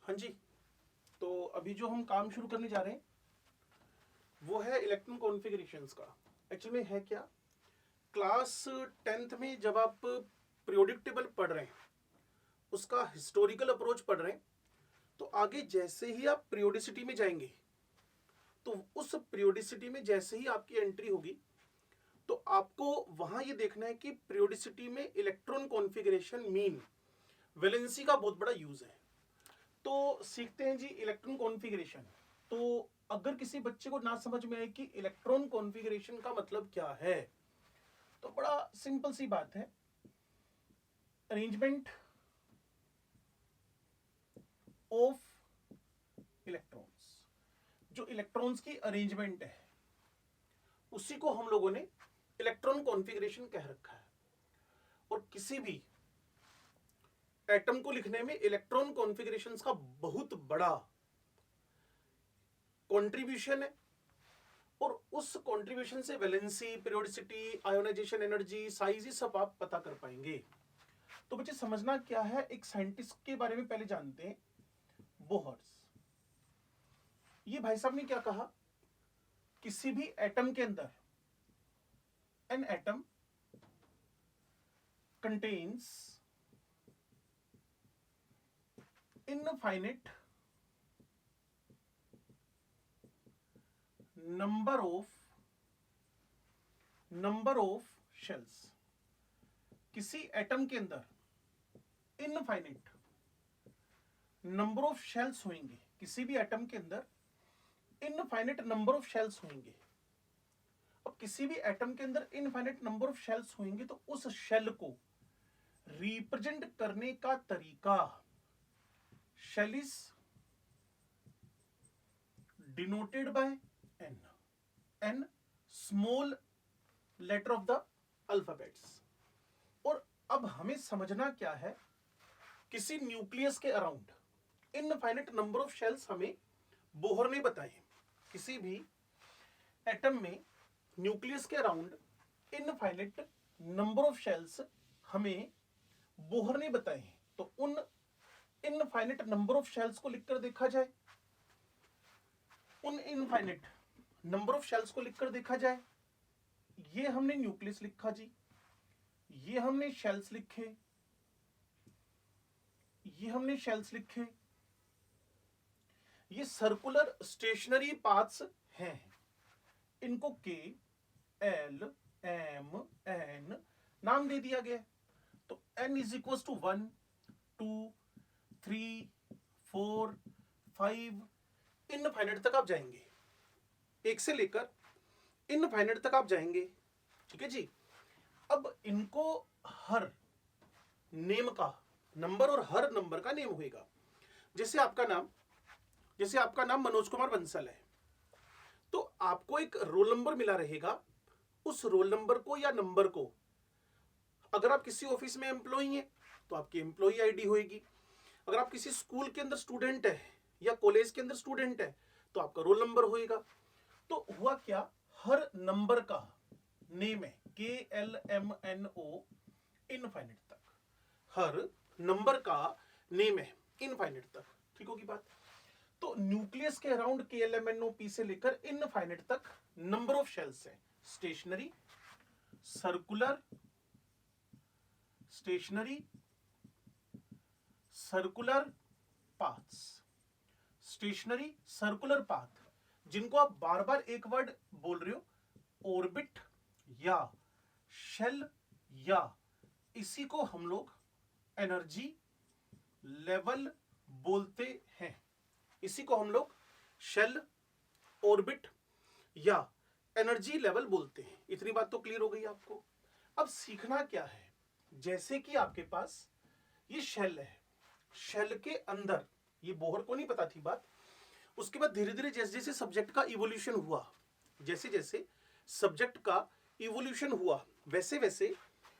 हाँ जी, तो अभी जो हम काम शुरू करने जा रहे हैं वो है इलेक्ट्रॉन कॉन्फ़िगरेशंस का। एक्चुअली में है क्या, क्लास 10th में जब आप पीरियोडिक टेबल पढ़ रहे हैं, उसका हिस्टोरिकल अप्रोच पढ़ रहे हैं, तो आगे जैसे ही आप पीरियोडिसिटी में जाएंगे, तो उस पीरियोडिसिटी में जैसे ही आपकी एंट्री होगी, तो आपको वहां ये देखना है कि पीरियोडिसिटी में इलेक्ट्रॉन कॉन्फ़िगरेशन मीन वैलेंसी का बहुत बड़ा यूज है। तो सीखते हैं जी इलेक्ट्रॉन कॉन्फ़िगरेशन। तो अगर किसी बच्चे को ना समझ में आए कि इलेक्ट्रॉन कॉन्फ़िगरेशन का मतलब क्या है, तो बड़ा सिंपल सी बात है, अरेंजमेंट ऑफ इलेक्ट्रॉन्स। जो इलेक्ट्रॉन्स की अरेंजमेंट है उसी को हम लोगों ने इलेक्ट्रॉन कॉन्फ़िगरेशन कह रखा है। और किसी भी एटम को लिखने में इलेक्ट्रॉन कॉन्फ़िगरेशंस का बहुत बड़ा कंट्रीब्यूशन है, और उस कंट्रीब्यूशन से valency, periodicity, ionisation energy, size, ये सब आप पता कर पाएंगे। तो बच्चे समझना क्या है, एक साइंटिस्ट के बारे में पहले जानते हैं, बोहर्स। ये भाई साहब ने क्या कहा, किसी भी एटम के अंदर an atom contains infinite number of shells. किसी एटम के अंदर इनफाइनाइट नंबर ऑफ शेल्स होंगे, किसी भी एटम के अंदर इनफाइनाइट नंबर ऑफ शेल्स होंगे। अब किसी भी एटम के अंदर इनफाइनाइट नंबर ऑफ शेल्स होंगे, तो उस शेल को रिप्रेजेंट करने का तरीका shell is denoted by n, n small letter of the alphabets. और अब हमें समझना क्या है, किसी न्यूक्लियस के around infinite number of shells हमें बोहर ने बताए। किसी भी एटम में न्यूक्लियस के around infinite number of shells हमें बोहर ने बताए हैं। तो उन इनफाइनाइट नंबर ऑफ शेल्स को लिखकर देखा जाए, उन इनफाइनाइट नंबर ऑफ शेल्स को लिखकर देखा जाए। ये हमने न्यूक्लियस लिखा जी, ये हमने शेल्स लिखे, ये हमने शेल्स लिखे। ये सर्कुलर स्टेशनरी पाथ्स हैं, इनको के एल एम एन नाम दे दिया गया। तो n is equal to 1 2 3 4 5 infinite तक आप जाएंगे, एक से लेकर इनफाइनाइट तक आप जाएंगे। ठीक है जी। अब इनको हर नेम का नंबर और हर नंबर का नेम होगा। जैसे आपका नाम मनोज कुमार बंसल है, तो आपको एक रोल नंबर मिला रहेगा। उस रोल नंबर को या नंबर को, अगर आप किसी ऑफिस में एम्प्लॉई हैं तो आपकी एम्प्लॉई आईडी होगी। अगर आप किसी स्कूल के अंदर स्टूडेंट है या कॉलेज के अंदर स्टूडेंट है तो आपका रोल नंबर होगा। तो हुआ क्या, हर नंबर का नेम है KLMNO इनफाइनाइट तक, हर नंबर का नेम है इनफाइनाइट तक। ठीक होगी बात। तो न्यूक्लियस के अराउंड KLMNO P से लेकर इनफाइनाइट तक नंबर ऑफ शेल्स है। Stationary, circular, stationary, circular paths, stationary circular path, जिनको आप बार बार एक वर्ड बोल रहे हो, ऑर्बिट या शेल, या इसी को हम लोग एनर्जी लेवल बोलते हैं। इसी को हम लोग शेल, ऑर्बिट या एनर्जी लेवल बोलते हैं। इतनी बात तो क्लियर हो गई आपको। अब सीखना क्या है, जैसे कि आपके पास ये शेल है, शेल के अंदर, ये बोहर को नहीं पता थी बात, उसके बाद धीरे धीरे जैसे जैसे सब्जेक्ट का इवोल्यूशन हुआ, जैसे जैसे सब्जेक्ट का इवोल्यूशन हुआ, वैसे वैसे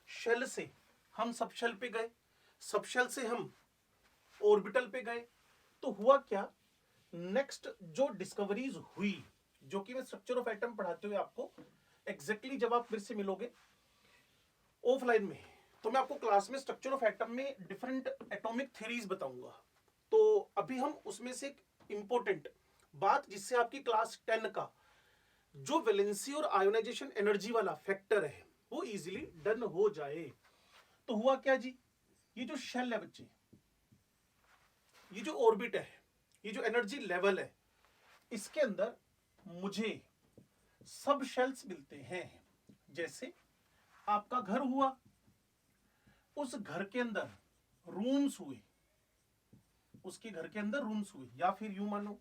शेल से हम सब शेल पे गए, सब शेल से हम ऑर्बिटल पे गए। तो हुआ क्या, नेक्स्ट जो डिस्कवरीज हुई, जो कि मैं स्ट्रक्चर ऑफ एटम पढ़ाते हुए आपको एग्जैक्टली जब आप मेरे से मिलोगे ऑफलाइन में, तो मैं आपको क्लास में स्ट्रक्चर ऑफ एटम में डिफरेंट एटॉमिक थ्योरीज बताऊंगा। तो अभी हम उसमें से एक इंपॉर्टेंट बात, जिससे आपकी क्लास 10 का जो वैलेंसी और आयोनाइजेशन एनर्जी वाला फैक्टर है वो इजीली डन हो जाए। तो हुआ क्या जी, ये जो शेल है बच्चे, ये जो ऑर्बिट है, ये जो एनर्जी लेवल है, इसके अंदर मुझे सब शेल्स मिलते हैं। जैसे आपका घर हुआ, उस घर के अंदर रूम्स हुए, उसके घर के अंदर रूम्स हुए, या फिर यूं मानो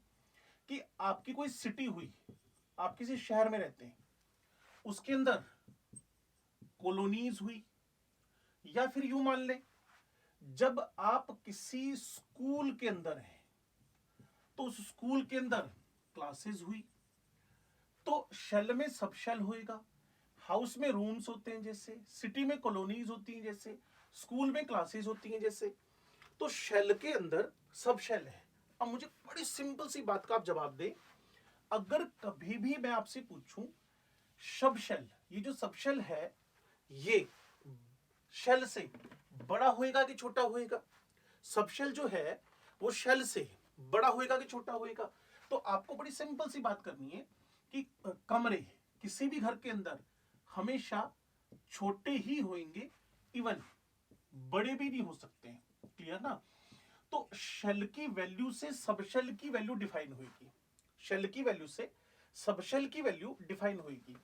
कि आपकी कोई सिटी हुई, आप किसी शहर में रहते हैं, उसके अंदर कॉलोनीज हुई, या फिर यूं मान लें जब आप किसी स्कूल के अंदर हैं तो उस स्कूल के अंदर क्लासेस हुई, तो शेल में सब शेल होएगा। हाउस में रूम्स होते हैं जैसे, सिटी में कॉलोनीज होती हैं जैसे, स्कूल में क्लासेस होती हैं जैसे, तो शेल के अंदर सब शेल है। अब मुझे बड़ी सिंपल सी बात का आप जवाब दें, अगर कभी भी मैं आपसे पूछूं सब शेल, ये जो सब शेल है ये शेल से बड़ा होएगा कि छोटा होएगा? सब शेल जो है वो शेल से बड़ा होएगा कि छोटा होएगा? तो आपको बड़ी सिंपल सी बात करनी है कि कमरे किसी भी घर के अंदर हमेशा छोटे ही होंगे, इवन बड़े भी नहीं हो सकते हैं। क्लियर ना? तो शेल की वैल्यू से सब शेल की वैल्यू डिफाइन होगी, शेल की वैल्यू से सब शेल की वैल्यू डिफाइन होगी।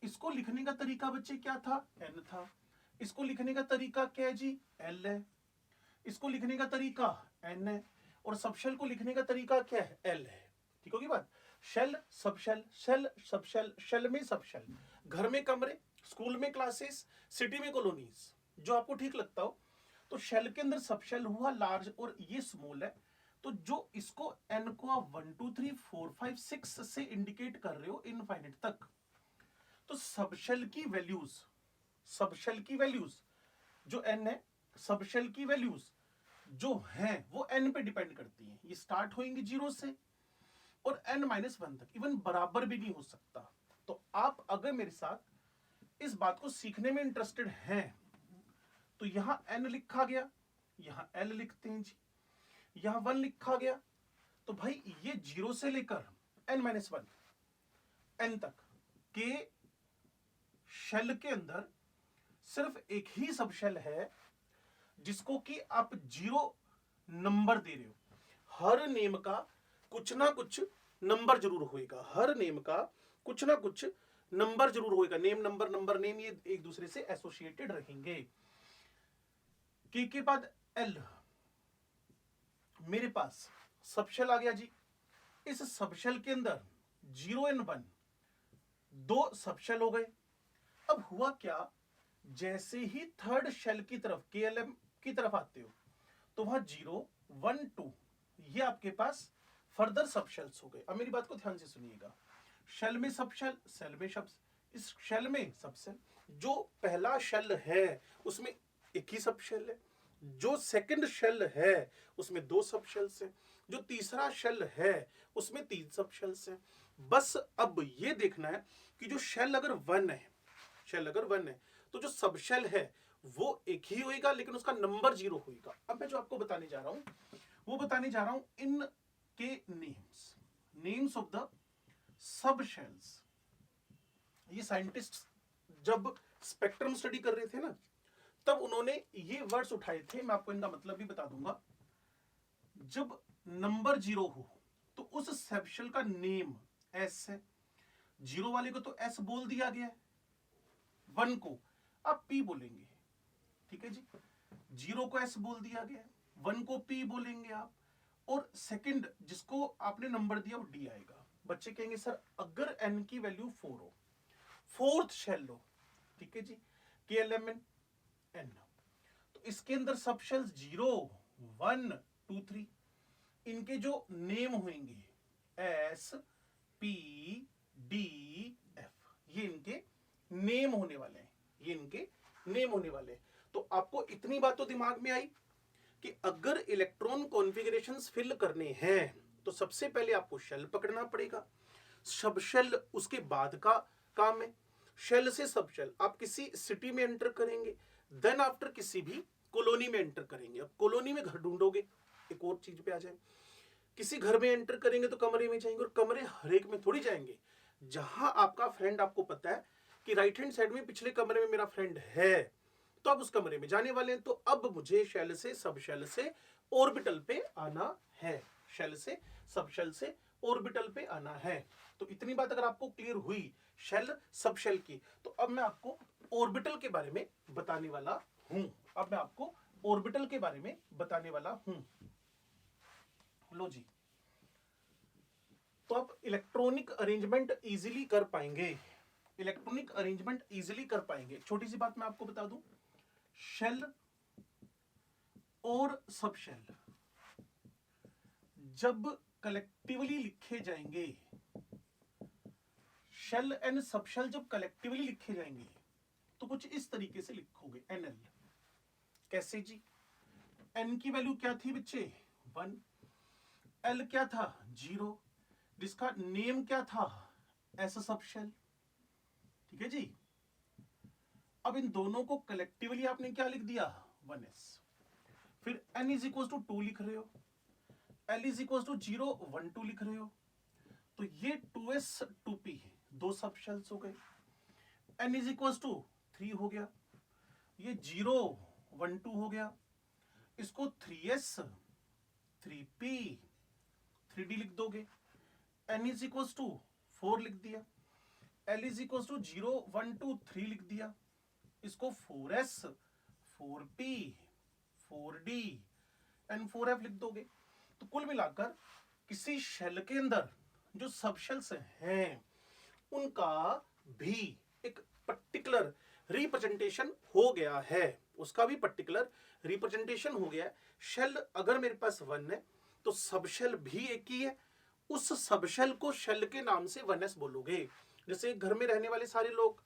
इसको लिखने का तरीका बच्चे क्या था? n था। इसको लिखने का तरीका क्या है जी? l है। इसको लिखने का तरीका n है, और सब शेल को लिखने का तरीका क्या है? l है। ठीक होगी बात? Shell sub shell, shell sub shell, shell में सब शेल, घर में कमरे, स्कूल में क्लासेस, सिटी में कॉलोनीज, जो आपको ठीक लगता हो। तो शेल के अंदर सब शेल हुआ लार्ज और ये स्मॉल है, तो जो इसको n को आप 1 2 3 4 5 6 से इंडिकेट कर रहे हो इनफाइनाइट तक, तो सब शेल की वैल्यूज, सब शेल की वैल्यूज जो n है, सब शेल की वैल्यूज जो हैं वो n पे डिपेंड करती हैं। ये स्टार्ट होंगी 0 से और n-1 तक, इवन बराबर भी नहीं हो सकता। तो आप अगर मेरे साथ इस बात को सीखने में इंटरेस्टेड हैं तो यहां n लिखा गया, यहां l लिखते हैं जी, यहां 1 लिखा गया, तो भाई ये 0 से लेकर n-1 n तक के शेल के अंदर सिर्फ एक ही सब शेल है जिसको कि आप 0 नंबर दे रहे हो। हर नेम का कुछ ना कुछ नंबर जरूर होएगा, हर नेम का कुछ ना कुछ नंबर जरूर होएगा। नेम नंबर, नंबर नेम, ये एक दूसरे से एसोसिएटेड रहेंगे। के बाद एल, मेरे पास सब शेल आ गया जी। इस सब शेल के अंदर 0 और 1 दो सब शेल हो गए। अब हुआ क्या, जैसे ही थर्ड शेल की तरफ KLM की तरफ आते हो तो वहां 0 1 2 ये आपके पास फर्दर सब शेल्स हो गए। अब मेरी बात को ध्यान से सुनिएगा, शेल में सब शेल, सेल में सब, इस शेल में सब शेल, जो पहला शेल है उसमें एक ही सब शेल है, जो सेकंड शेल है उसमें 2 सब शेल्स हैं, जो तीसरा शेल है उसमें 3 सब शेल्स हैं। बस अब ये देखना है कि जो शेल अगर 1 है, शेल अगर 1 है तो जो सब शेल है वो एक ही होएगा लेकिन उसका नंबर 0 होएगा। अब मैं जो आपको बताने जा रहा हूं वो बताने जा रहा हूं इन के names, names of the sub shells. ये साइंटिस्ट जब स्पेक्ट्रम स्टडी कर रहे थे ना, तब उन्होंने ये वर्ड्स उठाए थे, मैं आपको इनका मतलब भी बता दूंगा। जब नंबर 0 हो तो उस सब शेल का नेम एस है, 0 वाले को तो एस बोल दिया गया है, 1 को आप पी बोलेंगे, ठीक है जी, 0 को एस बोल दिया गया है, 1 को पी बोलेंगे आप, और सेकंड जिसको आपने नंबर दिया वो डी आएगा। बच्चे कहेंगे सर अगर n की वैल्यू 4 हो, फोर्थ शेल लो, ठीक है जी, KLMN n, तो इसके अंदर सब शेल्स 0 1 2 3, इनके जो नेम होंगे S P D F, ये इनके नेम होने वाले हैं, ये इनके नेम होने वाले हैं। तो आपको इतनी बात तो दिमाग में आई कि अगर इलेक्ट्रॉन कॉन्फ़िगरेशंस फिल करने हैं तो सबसे पहले आपको शेल पकड़ना पड़ेगा, सब शेल उसके बाद का काम है। शेल से सब शेल आप किसी सिटी में एंटर करेंगे, देन आफ्टर किसी भी कॉलोनी में एंटर करेंगे। अब कॉलोनी में घर ढूंढोगे, एक और चीज पे आ जाए, किसी घर में एंटर करेंगे तो कमरे में जाएंगे, और कमरे हर एक में थोड़ी जाएंगे। जहां आपका फ्रेंड आपको पता है कि राइट हैंड साइड में पिछले कमरे में मेरा फ्रेंड है, तो अब उस कमरे में जाने वाले हैं। तो अब मुझे शेल से सब शेल से ऑर्बिटल पे आना है, शेल से सब शेल से ऑर्बिटल पे आना है। तो इतनी बात अगर आपको क्लियर हुई शेल सब शेल की, तो अब मैं आपको ऑर्बिटल के बारे में बताने वाला हूं। अब मैं आपको ऑर्बिटल के बारे में बताने वाला हूं। लो जी, तो आप इलेक्ट्रॉनिक अरेंजमेंट इजीली कर पाएंगे, इलेक्ट्रॉनिक अरेंजमेंट इजीली कर पाएंगे। छोटी सी बात मैं आपको बता दूं, शेल और सब शेल जब कलेक्टिवली लिखे जाएंगे, शेल एंड सब शेल जब कलेक्टिवली लिखे जाएंगे तो कुछ इस तरीके से लिखोगे, एनएल। कैसे जी? एन की वैल्यू क्या थी बच्चे? 1। एल क्या था? 0, जिसका नेम क्या था? एस सब शेल। ठीक है जी। अब इन दोनों को कलेक्टिवली आपने क्या लिख दिया? 1s। फिर n इज इक्वल टू 2 लिख रहे हो, l इज इक्वल टू 0 1 2 लिख रहे हो, तो ये 2s 2p दो सब शेल्स हो गए। n इज इक्वल टू 3 हो गया, ये 0 1 2 हो गया, इसको 3s 3p 3d लिख दोगे। n इज इक्वल टू 4 लिख दिया, l इज इक्वल टू 0 1 2 3 लिख दिया, इसको 4s 4p 4d and 4f लिख दोगे। तो कुल मिलाकर किसी शेल के अंदर जो सब शेल्स हैं उनका भी एक पर्टिकुलर रिप्रेजेंटेशन हो गया है, उसका भी पर्टिकुलर रिप्रेजेंटेशन हो गया है। शेल अगर मेरे पास 1 है तो सब शेल भी एक ही है, उस सब शेल को शेल के नाम से 1s बोलोगे। जैसे घर में रहने वाले सारे लोग,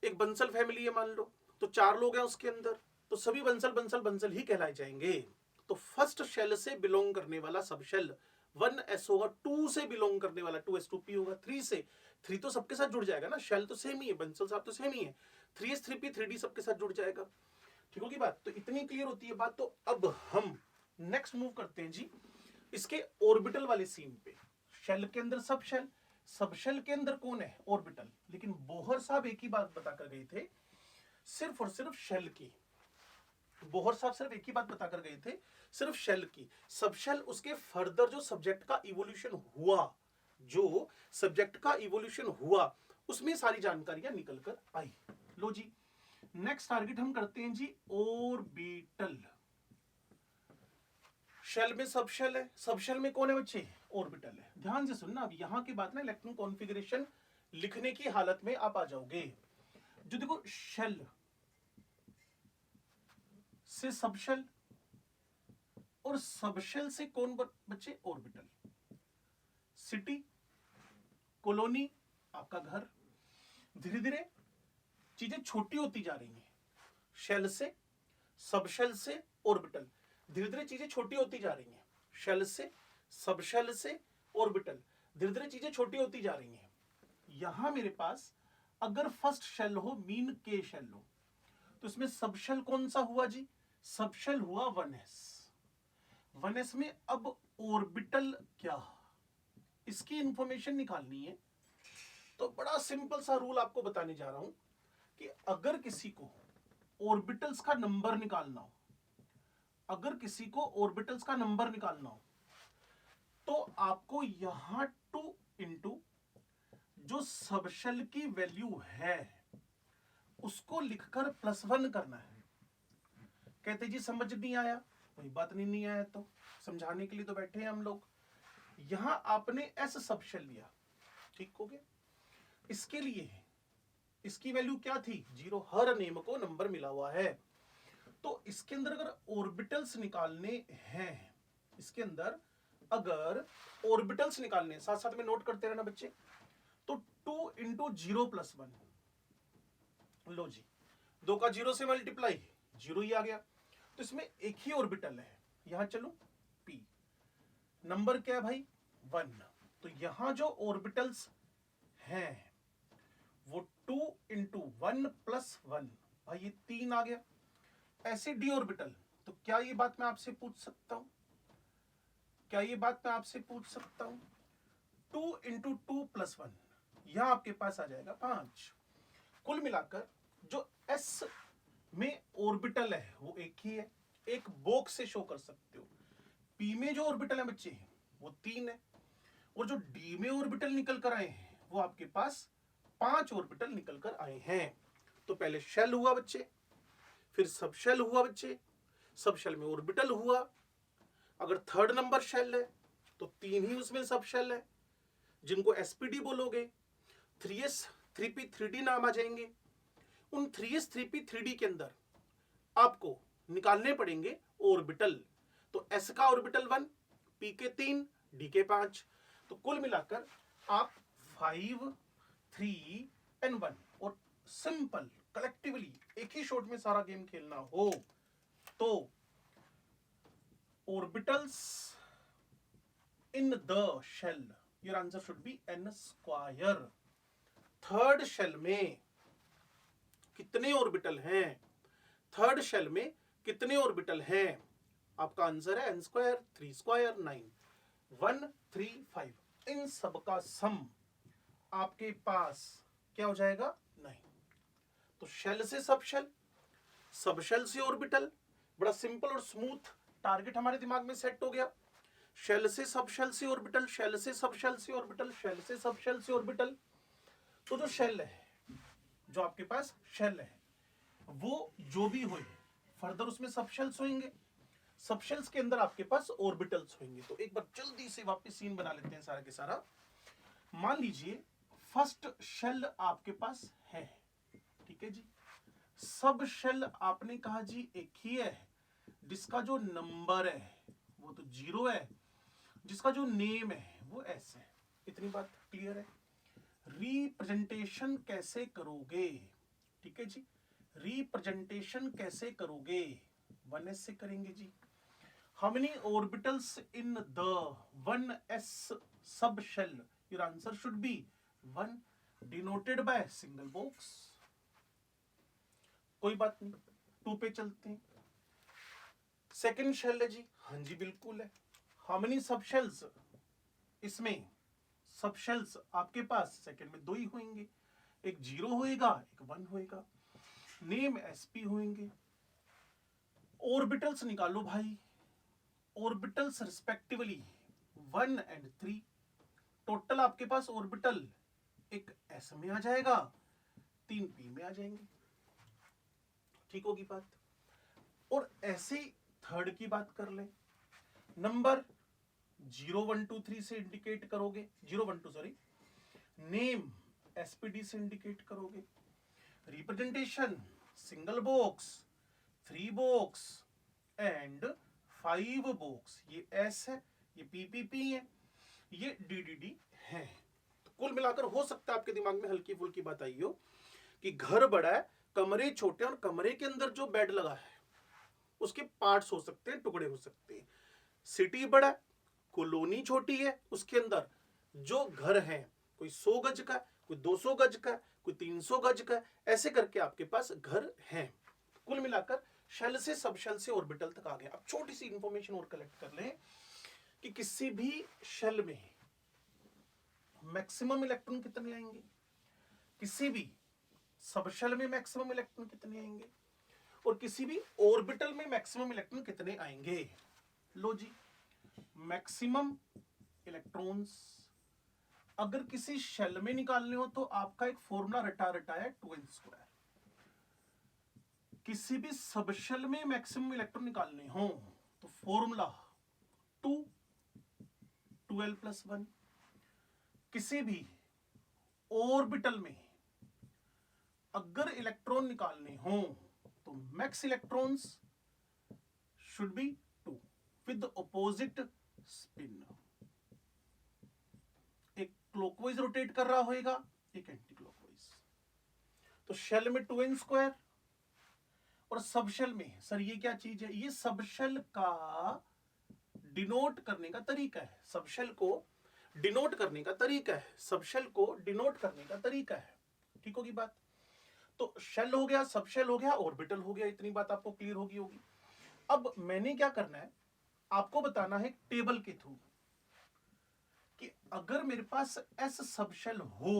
एक बंसल फैमिली है मान लो, तो 4 लोग हैं उसके अंदर, तो सभी बंसल बंसल बंसल ही कहलाए जाएंगे। तो फर्स्ट शेल से बिलोंग करने वाला सब शेल 1s होगा, 2 से बिलोंग करने वाला 2s 2p होगा, 3 से 3 तो सबके साथ जुड़ जाएगा ना, शेल तो सेम ही है, बंसल साहब तो सेम ही है, 3s 3p 3d सबके साथ जुड़ जाएगा। ठीक होगी बात? तो इतनी क्लियर होती है बात। तो अब हम नेक्स्ट मूव करते हैं जी इसके ऑर्बिटल वाले सीन पे। शेल के अंदर सब शेल, सब शेल के अंदर कौन है? ऑर्बिटल। लेकिन बोहर साहब एक ही बात बताकर गए थे, सिर्फ और सिर्फ शेल की। बोहर साहब सिर्फ एक ही बात बताकर गए थे, सिर्फ शेल की। सब शेल उसके फर्दर जो सब्जेक्ट का इवोल्यूशन हुआ, जो सब्जेक्ट का इवोल्यूशन हुआ, उसमें सारी जानकारियां निकल कर आई। लो जी, नेक्स्ट टारगेट हम करते हैं जी ऑर्बिटल। शेल में सब शेल है, सब शेल में कौन है बच्चे? ऑर्बिटल है। ध्यान से सुनना, अब यहां की बात ना इलेक्ट्रॉन कॉन्फ़िगरेशन लिखने की हालत में आप आ जाओगे। जो देखो, शेल से सब शेल और सब शेल से कौन बच्चे? ऑर्बिटल। सिटी, कॉलोनी, आपका घर, धीरे धीरे चीजें छोटी होती जा रही हैं। शेल से, सब शेल से, ऑर्बिटल, धीरे धीरे चीजें छोटी होती जा रही हैं। शेल से, सब शेल से, ऑर्बिटल, धीरे धीरे चीजें छोटी होती जा रही हैं। यहां मेरे पास अगर फर्स्ट शेल हो, मीन के शेल हो, तो इसमें सब शेल कौन सा हुआ जी? सब शेल हुआ 1s। 1s में अब ऑर्बिटल क्या, इसकी इंफॉर्मेशन निकालनी है। तो बड़ा सिंपल सा रूल आपको बताने जा रहा हूं कि अगर किसी को ऑर्बिटल्स का नंबर निकालना हो, अगर किसी को ऑर्बिटल्स का नंबर निकालना हो, तो आपको यहां 2 इंटू जो सबशेल की वैल्यू है उसको लिखकर +1 करना है। कहते जी समझ नहीं आया, कोई बात नहीं आया तो समझाने के लिए तो बैठे हैं हम लोग। यहां आपने एस सबशेल लिया, ठीक हो गया। इसके लिए इसकी वैल्यू क्या थी? 0। हर नेम को नंबर मिला हुआ है। तो इसके अंदर अगर ऑर्बिटल्स निकालने हैं, इसके अंदर अगर ऑर्बिटल्स निकालने, साथ साथ में नोट करते रहना बच्चे, तो 2 इंटू 0 + 1। लो जी, 2 का 0 से मल्टीप्लाई, 0 ही आ गया। तो इसमें एक ही ऑर्बिटल है, यहां चलो p, नंबर क्या है भाई? 1। तो यहां जो ऑर्बिटल्स हैं वो 2 इंटू 1 + 1, भाई ये 3 आ गया। ऐसे डी ऑर्बिटल, तो क्या ये बात मैं आपसे पूछ सकता हूं क्या ये बात मैं आपसे पूछ सकता हूं? 2 इंटू 2 प्लस 1, यहां आपके पास आ जाएगा 5। कुल मिलाकर जो s में ऑर्बिटल है वो एक ही है, एक बॉक्स से शो कर सकते हो। p में जो ऑर्बिटल है बच्चे वो 3 है, और जो d में ऑर्बिटल निकल कर आए हैं वो आपके पास 5 ऑर्बिटल निकल कर आए हैं। तो पहले शेल हुआ बच्चे, फिर सब शेल हुआ बच्चे, सब शेल में ऑर्बिटल हुआ। अगर थर्ड नंबर शेल है तो 3 ही उसमें सब शेल है, जिनको एसपीडी बोलोगे। 3s 3p 3d नाम आ जाएंगे। उन 3s 3p 3d के अंदर आपको निकालने पड़ेंगे ऑर्बिटल। तो s का ऑर्बिटल 1, p के 3, d के 5। तो कुल मिलाकर आप 5, 3 एंड 1 और सिंपल कलेक्टिवली एक ही शॉट में सारा गेम खेलना हो तो orbitals in the shell, your answer should be n square. Third shell में कितने ऑर्बिटल हैं? थर्ड शेल में कितने ऑर्बिटल हैं? आपका आंसर है n स्क्वायर, 3 स्क्वायर 9, 1 3 5। इन सब का सम आपके पास क्या हो जाएगा? 9। तो शेल से सब शेल, सब शेल से ऑर्बिटल, बड़ा सिंपल और स्मूथ टारगेट हमारे दिमाग में सेट हो गया। शेल से सब शेल से ऑर्बिटल, शेल से सब शेल से ऑर्बिटल, शेल से सब शेल से ऑर्बिटल। तो जो शेल है, जो आपके पास शेल है, वो जो भी हो फर्दर उसमें सब शेल्स होंगे, सब शेल्स के अंदर आपके पास ऑर्बिटल्स होंगे। तो एक बार जल्दी से वापस सीन बना लेते हैं सारा के सारा। मान लीजिए फर्स्ट शेल आपके पास है, ठीक है जी। सब शेल आपने कहा जी एक ही है, जिसका जो नंबर है वो तो 0 है, जिसका जो नेम है वो s है। इतनी बात क्लियर है। रिप्रेजेंटेशन कैसे करोगे? ठीक है जी, रिप्रेजेंटेशन कैसे करोगे? 1s से करेंगे जी। How many orbitals in the 1s sub shell? Your answer should be 1, denoted by single box. कोई बात नहीं, 2 पे चलते हैं। सेकेंड शेल है जी, हाँ जी बिल्कुल है। हाउ मेनी सब शेल्स? इसमें सब शेल्स आपके पास सेकेंड में 2 ही होंगे, एक 0 होएगा, एक 1 होएगा। नेम sp होंगे। ऑर्बिटल्स निकालो भाई, ऑर्बिटल्स रिस्पेक्टिवली 1 एंड 3। टोटल आपके पास ऑर्बिटल एक s में आ जाएगा, 3 p में आ जाएंगे। ठीक होगी बात। और ऐसे थर्ड की बात कर ले, नंबर 0 1 2 3 से इंडिकेट करोगे, 0 1 2 सॉरी, नेम एसपीडी से इंडिकेट करोगे, representation single box, 3 box and 5 box. ये एस है, ये पीपीपी है, ये डीडीडी है। तो कुल मिलाकर हो सकता है आपके दिमाग में हल्की फुल्की बात आई हो कि घर बड़ा है, कमरे छोटे, और कमरे के अंदर जो बेड लगा है उसके पार्ट्स हो सकते हैं, टुकड़े हो सकते हैं। सिटी बड़ा है, कॉलोनी छोटी है, उसके अंदर जो घर है कोई 100 गज का, कोई 200 गज का, कोई 300 गज का, ऐसे करके आपके पास घर हैं। कुल मिलाकर शेल से सब शेल से ऑर्बिटल तक आ गया। अब छोटी सी इंफॉर्मेशन और कलेक्ट कर लें कि किसी भी शेल में मैक्सिमम इलेक्ट्रॉन कितने आएंगे, किसी भी सब शेल में मैक्सिमम इलेक्ट्रॉन कितने आएंगे, और किसी भी ऑर्बिटल में मैक्सिमम इलेक्ट्रॉन कितने आएंगे। लो जी, मैक्सिमम इलेक्ट्रॉन्स अगर किसी शेल में निकालने हो तो आपका एक फॉर्मूला रटा है 2n स्क्वायर। किसी भी सब शेल में मैक्सिमम इलेक्ट्रॉन निकालने हो तो फॉर्मूला 2 2l + 1। किसी भी ऑर्बिटल में अगर इलेक्ट्रॉन निकालने हो तो max electrons should be 2 with opposite spin. एक क्लॉकवाइज रोटेट कर रहा होगा, एक एंटी क्लॉकवाइज। तो शेल में 2n स्क्वायर, और सब शेल में सर ये क्या चीज है? ये सब शेल का डिनोट करने का तरीका है, सब शेल को डिनोट करने का तरीका है, सब शेल को डिनोट करने का तरीका है। ठीक होगी बात। तो शेल हो गया, सब शेल हो गया, ऑर्बिटल हो गया। इतनी बात आपको क्लियर होगी। अब मैंने क्या करना है, आपको बताना है टेबल के थ्रू कि अगर मेरे पास एस सबशेल हो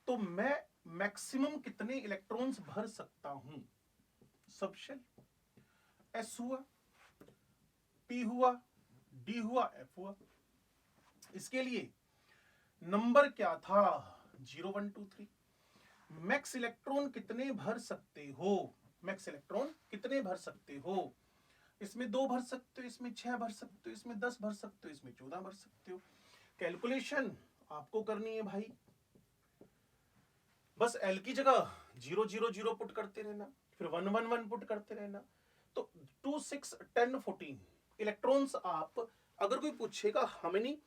तो मैं मैक्सिमम कितने इलेक्ट्रॉन्स भर सकता हूं। सबशेल एस हुआ, पी हुआ, डी हुआ, एफ हुआ। इसके लिए नंबर क्या था 0 1 2 3। मैक्स इलेक्ट्रॉन कितने भर सकते हो, मैक्स इलेक्ट्रॉन कितने भर सकते हो। इसमें 2 भर सकते हो, इसमें 6 भर सकते हो, इसमें 10 भर सकते हो, इसमें 14 भर सकते हो। कैलकुलेशन आपको करनी है भाई, बस एल की जगह 0 0 0 पुट करते रहना, फिर 1 1 1 पुट करते रहना। तो 2 6 10 14 इलेक्ट्रॉन्स आप, अगर कोई पूछेगा how many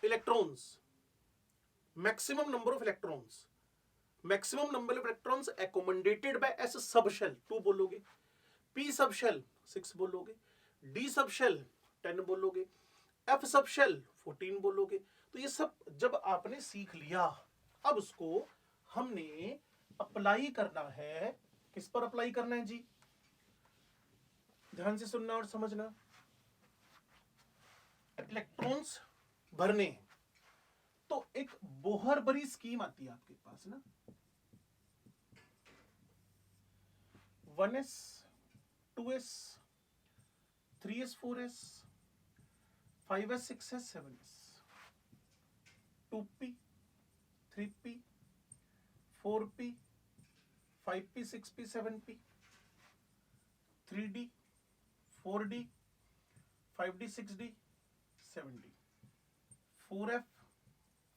electrons, maximum number of electrons, maximum number of electrons accommodated by S subshell 2 बोलोगे, पी सबशेल 6 बोलोगे, डी सबशेल 10 बोलोगे, एफ सबशेल 14 बोलोगे। तो ये सब जब आपने सीख लिया, अब उसको हमने अप्लाई करना है। किस पर अप्लाई करना है जी, ध्यान से सुनना और समझना। इलेक्ट्रॉन्स भरने, तो एक बोहर बरी स्कीम आती है आपके पास ना, 1s 2s 3s 4s 5s 6s 7s, 2p 3p 4p 5p 6p 7p, 3d 4d 5d 6d 7d, 4f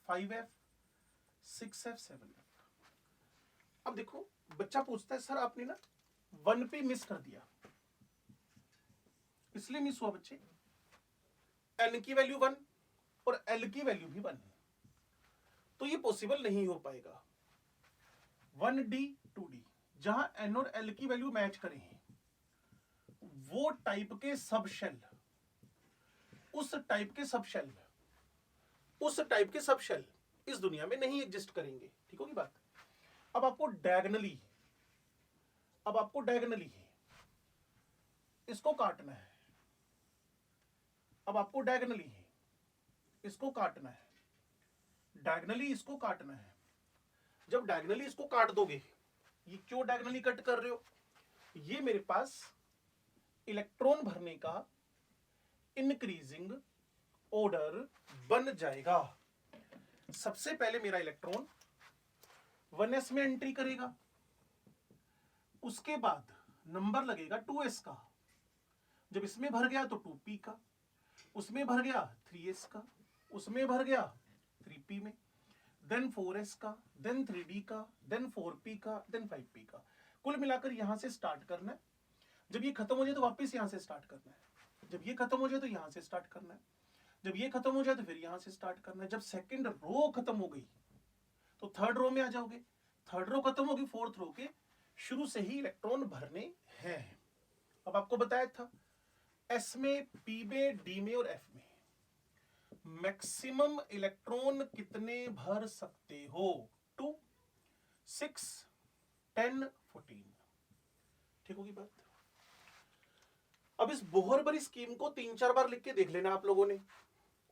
5f 6f 7f। अब देखो बच्चा पूछता है सर आपने ना 1p मिस कर दिया, इसलिए मिस हुआ बच्चे। n की वैल्यू 1 और l की वैल्यू भी 1, तो ये पॉसिबल नहीं हो पाएगा। 1d 2d जहां n और l की वैल्यू मैच करें, वो टाइप के सबशेल, उस टाइप के सबशेल, उस टाइप के सबशेल इस दुनिया में नहीं एग्जिस्ट करेंगे। ठीक होगी बात। अब आपको डायगोनली, अब आपको डायगोनली इसको काटना है, अब आपको डायगोनली इसको काटना है, डायगोनली इसको काटना है। जब डायगोनली इसको काट दोगे, ये क्यों डायगोनली कट कर रहे हो, ये मेरे पास इलेक्ट्रॉन भरने का इंक्रीजिंग ऑर्डर बन जाएगा। सबसे पहले मेरा इलेक्ट्रॉन 1s में एंट्री करेगा, उसके बाद नंबर लगेगा 2s का, जब इसमें भर गया तो 2p का, उसमें भर गया 3s का, उसमें भर गया 3p में, देन 4s का, देन 3d का, देन 4p का, देन 5p का। कुल मिलाकर यहां से स्टार्ट करना है। जब ये खत्म हो जाए तो वापस यहां से स्टार्ट करना है, जब ये खत्म हो जाए तो यहां से स्टार्ट करना है, जब ये खत्म हो जाए तो फिर यहां से स्टार्ट करना है। जब सेकंड रो खत्म हो गई तो थर्ड रो में आ जाओगे, थर्ड रो खत्म होगी, फोर्थ रो के शुरू से ही इलेक्ट्रॉन भरने हैं। अब आपको बताया था एस में, पी में, डी में और एफ में मैक्सिमम इलेक्ट्रॉन कितने भर सकते हो, 2 6 10 14। ठीक होगी बात। अब इस बोहर बरी स्कीम को 3-4 बार लिख के देख लेना आप लोगों ने,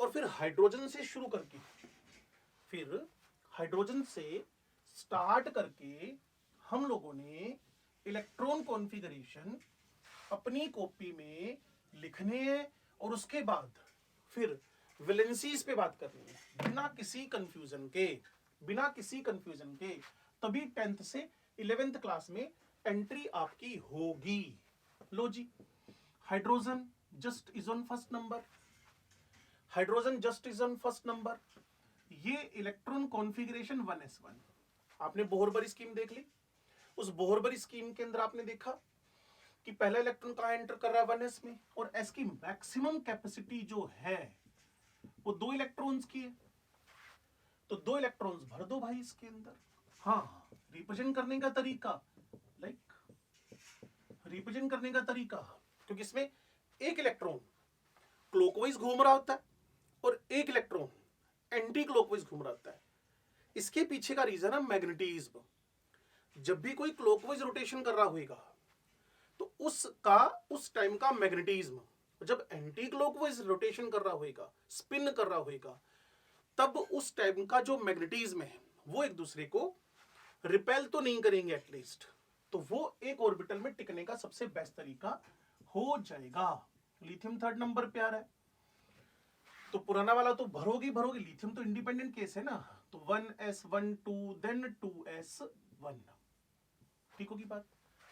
और फिर हाइड्रोजन से शुरू करके, फिर हाइड्रोजन से स्टार्ट करके हम लोगों ने इलेक्ट्रॉन कॉन्फ़िगरेशन अपनी कॉपी में लिखने हैं, और उसके बाद फिर वैलेंसीज पे बात करनी है बिना किसी कंफ्यूजन के, बिना किसी कंफ्यूजन के। तभी 10th से 11th क्लास में एंट्री आपकी होगी। लो जी, hydrogen just is on first number, hydrogen just is on first number. ये इलेक्ट्रॉन कॉन्फ़िगरेशन 1s1, आपने बोहर बरी स्कीम देख ली। उस बोहर बरी स्कीम के अंदर आपने देखा कि पहला इलेक्ट्रॉन कहां एंटर कर रहा है, 1s में, और s की मैक्सिमम कैपेसिटी जो है वो 2 इलेक्ट्रॉन्स की है, तो 2 इलेक्ट्रॉन्स भर दो भाई इसके अंदर। हाँ, रिप्रेजेंट करने का तरीका, लाइक रिप्रेजेंट करने का तरीका, क्योंकि इसमें एक इलेक्ट्रॉन क्लॉकवाइज घूम रहा होता है और एक इलेक्ट्रॉन एंटी क्लॉकवाइज घूम रहा होता है। इसके पीछे का रीजन है मैग्नेटिज्म। जब भी कोई क्लॉकवाइज रोटेशन कर रहा होगा तो उसका उस टाइम का मैग्नेटिज्म जब एंटी क्लॉकवाइज रोटेशन कर रहा होगा, स्पिन कर रहा होगा, तब उस टाइम का जो मैग्नेटिज्म है वो एक दूसरे को रिपेल तो नहीं करेंगे एटलीस्ट, तो वो एक ऑर्बिटल में टिकने का सबसे बेस्ट तरीका हो जाएगा। लिथियम थर्ड नंबर पे आ रहा है, तो पुराना वाला तो भरोगी भरोगी, लिथियम तो इंडिपेंडेंट केस है ना, तो 1s12 देन 2s1, ठीक होगी बात।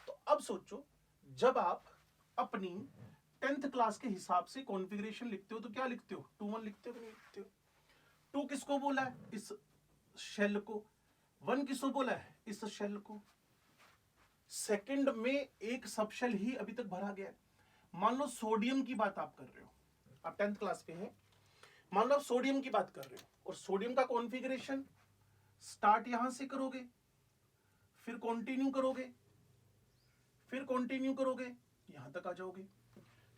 तो अब सोचो, जब आप अपनी 10th क्लास के हिसाब से कॉन्फ़िगरेशन लिखते हो तो क्या लिखते हो, 2 1 लिखते हो कि नहीं लिखते हो। 2 किसको बोला है, इस शेल को, 1 किसको बोला है, इस शेल को। सेकंड में एक सब शेल ही अभी तक भरा गया है। मान लो सोडियम की बात आप कर रहे हो, आप 10th क्लास पे हैं, मान लो आप सोडियम की बात कर रहे हो, और सोडियम का कॉन्फ़िगरेशन स्टार्ट यहां से करोगे, फिर कंटिन्यू करोगे, फिर कंटिन्यू करोगे, यहां तक आ जाओगे।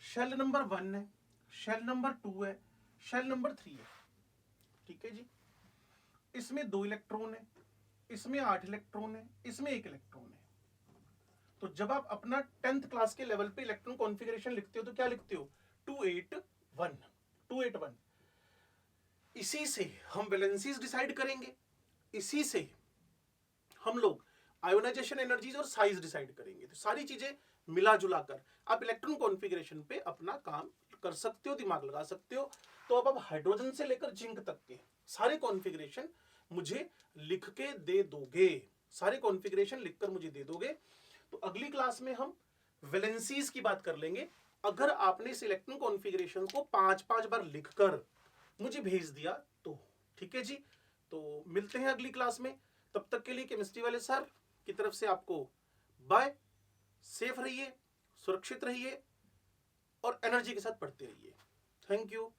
शेल नंबर 1 है, शेल नंबर 2 है, शेल नंबर 3 है, ठीक है जी। इसमें 2 इलेक्ट्रॉन है, इसमें 8 इलेक्ट्रॉन है, इसमें 1 इलेक्ट्रॉन है। तो जब आप अपना 10th क्लास के लेवल पे इलेक्ट्रॉन कॉन्फ़िगरेशन लिखते हो तो क्या लिखते हो, 281 281। इसी से हम वैलेंसीज डिसाइड करेंगे, इसी से हम लोग आयोनाइजेशन एनर्जीज और साइज डिसाइड करेंगे। तो सारी चीजें मिला जुला कर आप इलेक्ट्रॉन कॉन्फ़िगरेशन पे अपना काम कर सकते हो, दिमाग लगा सकते हो। तो अब आप हाइड्रोजन से लेकर जिंक तक के सारे कॉन्फ़िगरेशन मुझे लिख के दे दोगे, सारे कॉन्फ़िगरेशन लिखकर मुझे दे दोगे। तो अगली क्लास में हम वैलेंसीज की बात कर लेंगे। अगर आपने इस इलेक्ट्रॉन कॉन्फ़िगरेशन को 5-5 बार लिखकर मुझे भेज दिया तो ठीक है जी। तो मिलते हैं अगली क्लास में, तब तक के लिए केमिस्ट्री वाले सर की तरफ से आपको बाय। सेफ रहिए, सुरक्षित रहिए और एनर्जी के साथ पढ़ते रहिए। Thank you.